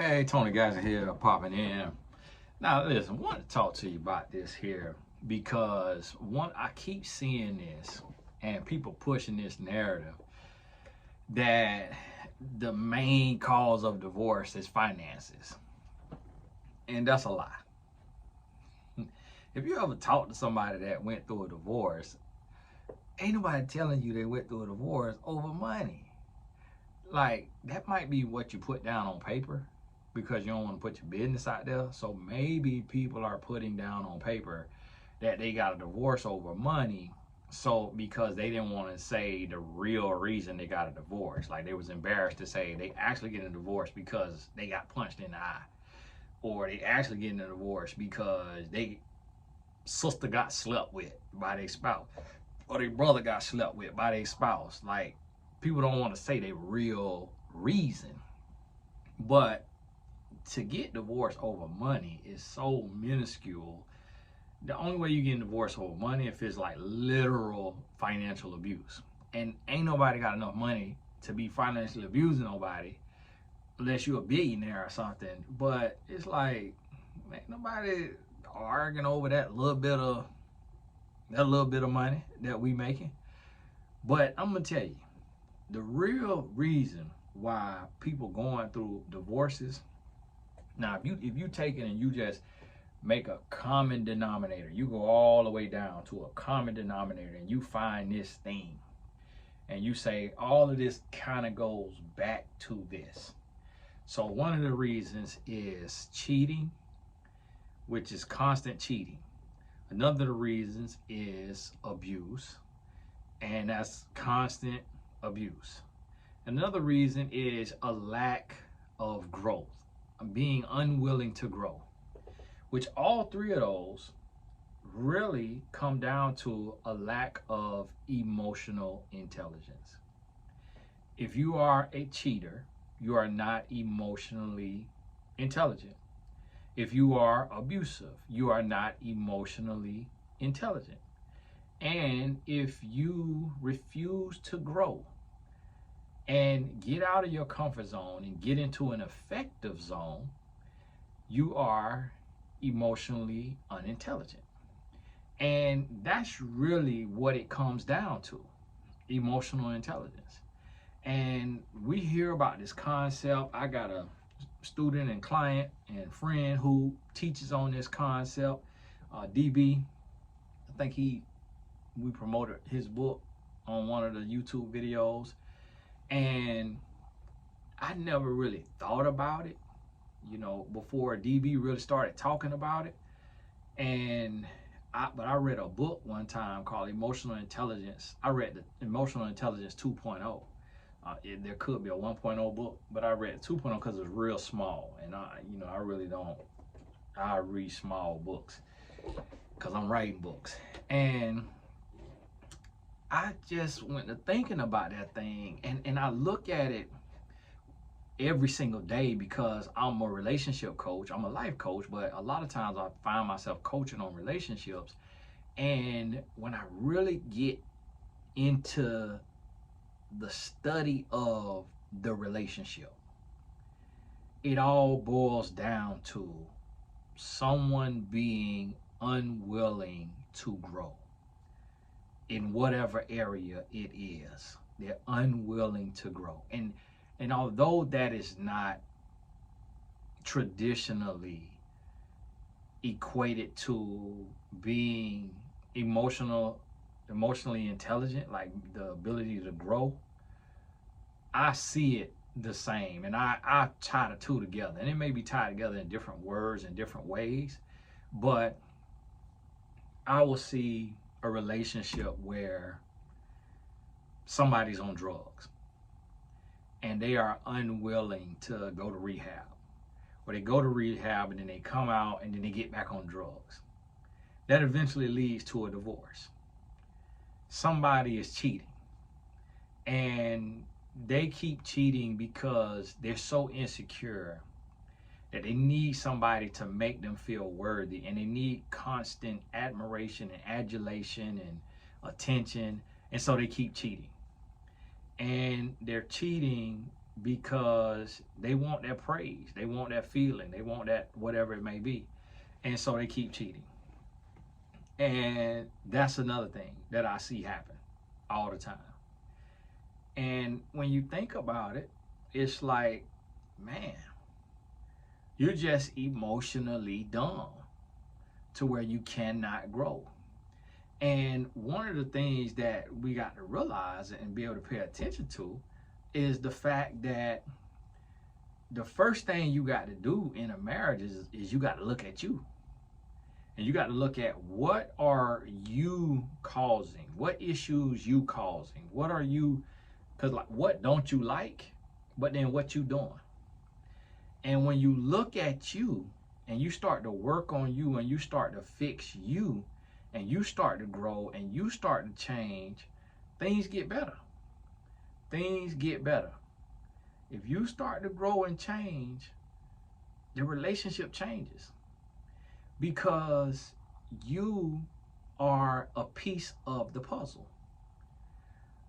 Hey, Tony guys are here popping in. Now, listen, I want to talk to you about this here because I keep seeing this and people pushing this narrative that the main cause of divorce is finances. And that's a lie. If you ever talk to somebody that went through a divorce, ain't nobody telling you they went through a divorce over money. Like, that might be what you put down on paper because you don't want to put your business out there. So maybe people are putting down on paper that they got a divorce over money. So because they didn't want to say the real reason they got a divorce, like they was embarrassed to say they actually getting a divorce because they got punched in the eye, or they actually getting a divorce because they sister got slept with by their spouse, or their brother got slept with by their spouse. Like, people don't want to say their real reason. But to get divorced over money is so minuscule. The only way you get divorced over money if it's like literal financial abuse. And ain't nobody got enough money to be financially abusing nobody unless you're a billionaire or something. But it's like, ain't nobody arguing over that little bit of money that we making. But I'm gonna tell you, the real reason why people going through divorces. Now, if you take it and you just make a common denominator, you go all the way down to a common denominator, and you find this thing, and you say all of this kind of goes back to this. So one of the reasons is cheating, which is constant cheating. Another of the reasons is abuse, and that's constant abuse. Another reason is a lack of growth, being unwilling to grow, which all three of those really come down to a lack of emotional intelligence. If you are a cheater, you are not emotionally intelligent. If you are abusive, you are not emotionally intelligent. And if you refuse to grow and get out of your comfort zone and get into an effective zone, you are emotionally unintelligent. And that's really what it comes down to, emotional intelligence. And we hear about this concept. I got a student and client and friend who teaches on this concept, DB. I think we promoted his book on one of the YouTube videos. And I never really thought about it, before DB really started talking about it. And but I read a book one time called Emotional Intelligence. I read the Emotional Intelligence 2.0. There could be a 1.0 book, but I read 2.0 because it was real small, and I really don't. I read small books because I'm writing books, and I just went to thinking about that thing, and I look at it every single day because I'm a relationship coach. I'm a life coach, but a lot of times I find myself coaching on relationships. And when I really get into the study of the relationship, it all boils down to someone being unwilling to grow in whatever area it is. They're unwilling to grow. And although that is not traditionally equated to being emotionally intelligent, like the ability to grow, I see it the same. And I tie the two together. And it may be tied together in different words and different ways, but I will see a relationship where somebody's on drugs and they are unwilling to go to rehab, or they go to rehab and then they come out and then they get back on drugs. That eventually leads to a divorce. Somebody is cheating, and they keep cheating because they're so insecure that they need somebody to make them feel worthy, and they need constant admiration and adulation and attention, and so they keep cheating. And they're cheating because they want that praise, they want that feeling, they want that whatever it may be. And so they keep cheating. And that's another thing that I see happen all the time. And when you think about it, it's like, man, you're just emotionally dumb to where you cannot grow. And one of the things that we got to realize and be able to pay attention to is the fact that the first thing you got to do in a marriage is you got to look at you. And you got to look at what are you causing? What issues you causing? What are you, because like what don't you like? But then what you doing? And when you look at you and you start to work on you and you start to fix you and you start to grow and you start to change, things get better. Things get better. If you start to grow and change, the relationship changes because you are a piece of the puzzle.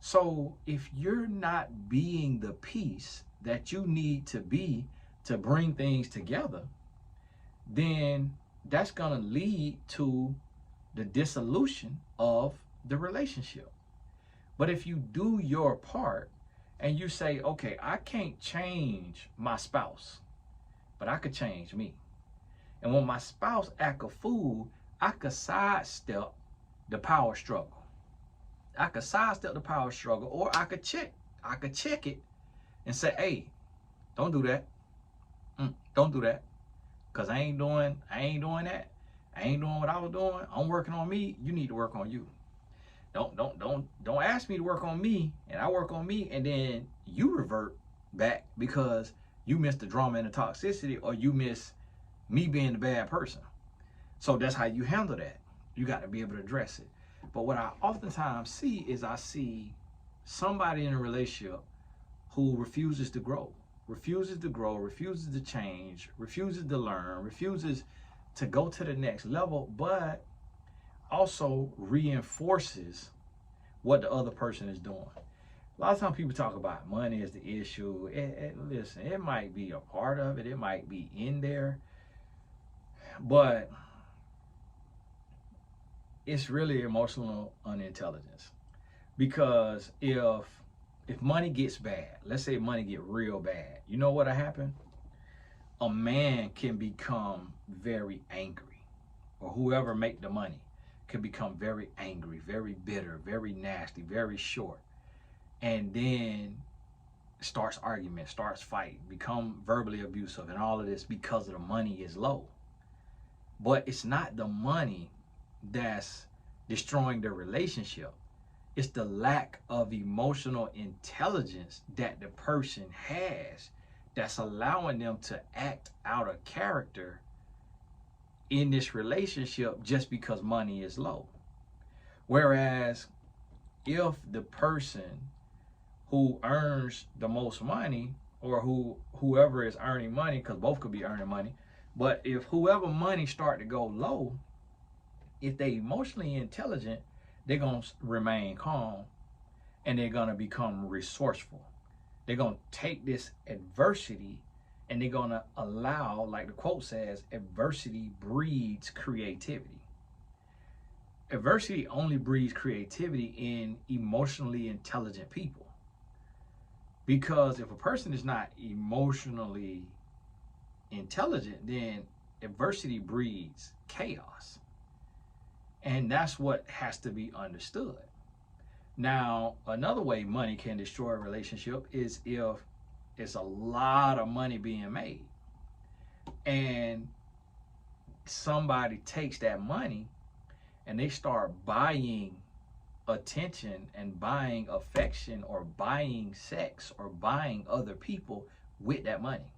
So if you're not being the piece that you need to be to bring things together, then that's going to lead to the dissolution of the relationship. But if you do your part and you say, okay, I can't change my spouse, but I could change me. And when my spouse act a fool, I could sidestep the power struggle. I could sidestep the power struggle, or I could check it and say, hey, don't do that. Don't do that. Cause I ain't doing that. I ain't doing what I was doing. I'm working on me. You need to work on you. Don't ask me to work on me and I work on me and then you revert back because you miss the drama and the toxicity, or you miss me being the bad person. So that's how you handle that. You got to be able to address it. But what I oftentimes see is I see somebody in a relationship who refuses to grow, refuses to change, refuses to learn, refuses to go to the next level, but also reinforces what the other person is doing. A lot of times people talk about money as the issue. Listen, it might be a part of it. It might be in there. But it's really emotional unintelligence. Because if money gets bad, let's say money get real bad, you know what'll happen? A man can become very angry, or whoever make the money can become very angry, very bitter, very nasty, very short, and then starts argument, starts fight, become verbally abusive, and all of this because of the money is low. But it's not the money that's destroying the relationship. It's the lack of emotional intelligence that the person has that's allowing them to act out of character in this relationship just because money is low. Whereas if the person who earns the most money, or whoever is earning money, because both could be earning money, but if whoever money start to go low, if they emotionally intelligent, they're going to remain calm and they're going to become resourceful. They're going to take this adversity and they're going to allow, like the quote says, adversity breeds creativity. Adversity only breeds creativity in emotionally intelligent people. Because if a person is not emotionally intelligent, then adversity breeds chaos. And that's what has to be understood. Now, another way money can destroy a relationship is if it's a lot of money being made and somebody takes that money and they start buying attention and buying affection or buying sex or buying other people with that money.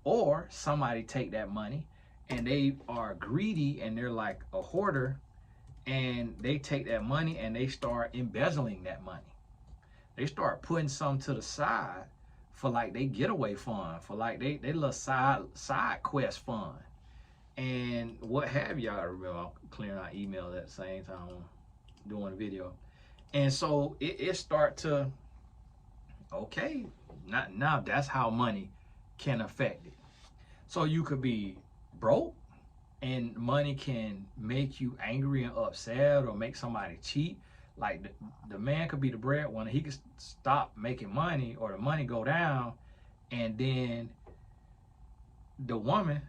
Or somebody take that money and they are greedy and they're like a hoarder, and they take that money and they start embezzling that money. They start putting some to the side for like they getaway fund, for like they little side quest fund, and what have y'all. Remember, I'm clearing out email at the same time I'm doing a video, and so it start to Okay, now that's how money can affect it. So you could be broke and money can make you angry and upset or make somebody cheat. Like the man could be the breadwinner. He could stop making money or the money go down, and then the woman,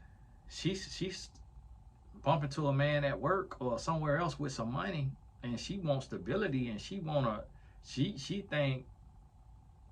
she's bumping to a man at work or somewhere else with some money, and she wants stability, and she think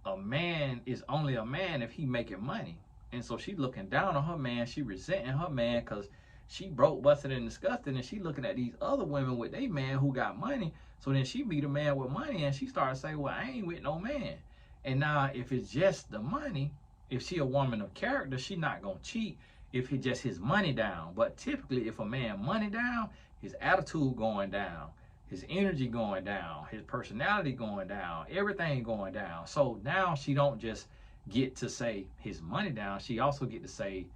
a man is only a man if he making money. And so she looking down on her man. She resenting her man because she broke, busted, and disgusted. And she looking at these other women with they man who got money. So then she meet a man with money and she started saying, well, I ain't with no man. And now if it's just the money, if she a woman of character, she not going to cheat if it's just his money down. But typically if a man money down, his attitude going down, his energy going down, his personality going down, everything going down. So now she don't just get to say his money down, she also get to say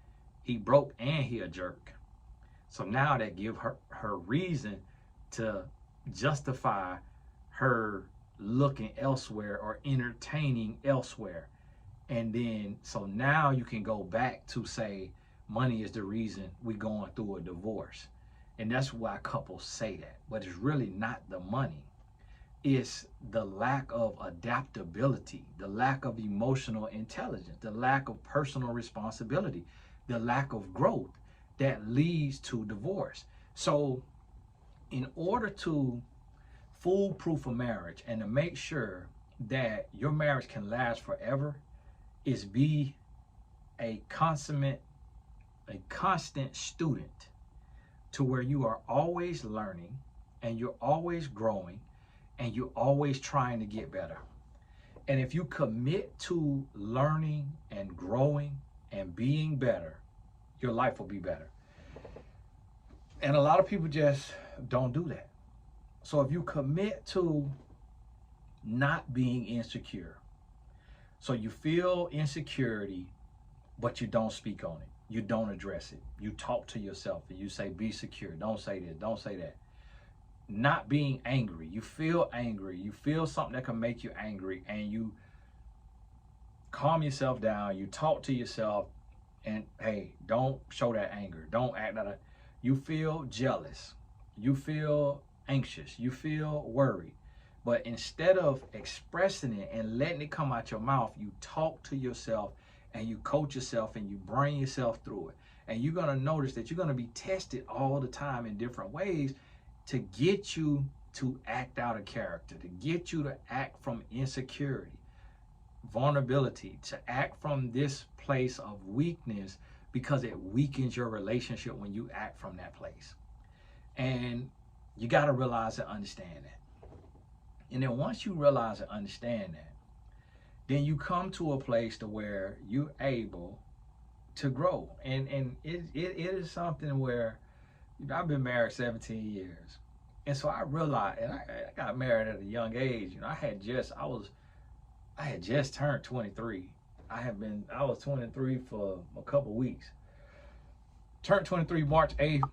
he broke and he a jerk. So now that give her reason to justify her looking elsewhere or entertaining elsewhere. And then so now you can go back to say money is the reason we going through a divorce. And that's why couples say that. But it's really not the money. It's the lack of adaptability, the lack of emotional intelligence, the lack of personal responsibility, the lack of growth that leads to divorce. So in order to foolproof a marriage and to make sure that your marriage can last forever is be a constant student to where you are always learning and you're always growing and you're always trying to get better. And if you commit to learning and growing and being better, your life will be better. And a lot of people just don't do that. So if you commit to not being insecure, so you feel insecurity, but you don't speak on it, you don't address it, you talk to yourself and you say, be secure, don't say this, don't say that. Not being angry, you feel something that can make you angry, and you calm yourself down, you talk to yourself, and hey, don't show that anger, don't act like that. You feel jealous, you feel anxious, you feel worried, but instead of expressing it and letting it come out your mouth, you talk to yourself and you coach yourself and you bring yourself through it. And you're going to notice that you're going to be tested all the time in different ways to get you to act out of character, to get you to act from insecurity, vulnerability, to act from this place of weakness, because it weakens your relationship when you act from that place. And you got to realize and understand that. And then once you realize and understand that, then you come to a place to where you're able to grow. And it is something where, you know, I've been married 17 years. And so I realized, and I got married at a young age. You know, I had just turned 23. I was 23 for a couple weeks. Turned 23 March 8th,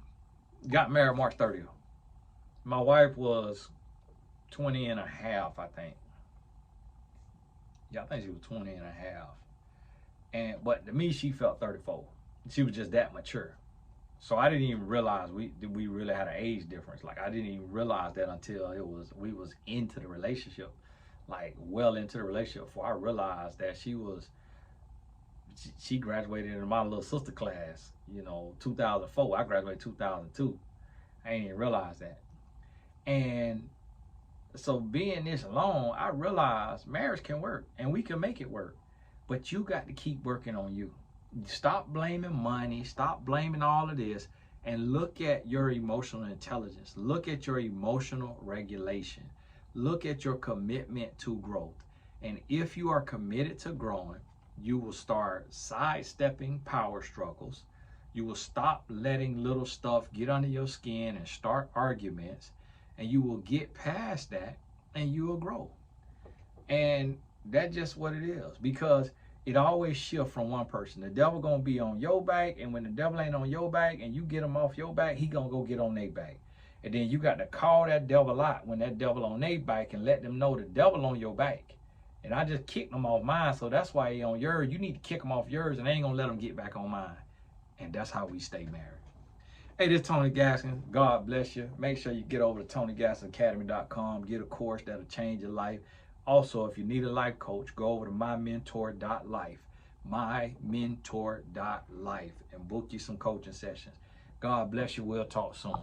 got married March 30th. My wife was 20 and a half, I think. Yeah, I think she was 20 and a half. But to me, she felt 34. She was just that mature. So I didn't even realize we really had an age difference. Like, I didn't even realize that until we was into the relationship, like well into the relationship, before I realized that she graduated in my little sister class, 2004. I graduated 2002. I didn't even realize that. And so being this long, I realized marriage can work and we can make it work. But you got to keep working on you. Stop blaming money, stop blaming all of this, and look at your emotional intelligence. Look at your emotional regulation. Look at your commitment to growth. And if you are committed to growing, you will start sidestepping power struggles. You will stop letting little stuff get under your skin and start arguments. And you will get past that and you will grow. And that's just what it is, because it always shifts from one person. The devil gonna be on your back, and when the devil ain't on your back and you get him off your back, he gonna go get on their back. And then you got to call that devil out when that devil on their back and let them know the devil on your back. And I just kicked them off mine, so that's why he on yours. You need to kick them off yours, and I ain't gonna let them get back on mine. And that's how we stay married. Hey, this is Tony Gaskin. God bless you. Make sure you get over to TonyGaskinAcademy.com. Get a course that'll change your life. Also, if you need a life coach, go over to mymentor.life, mymentor.life, and book you some coaching sessions. God bless you. We'll talk soon.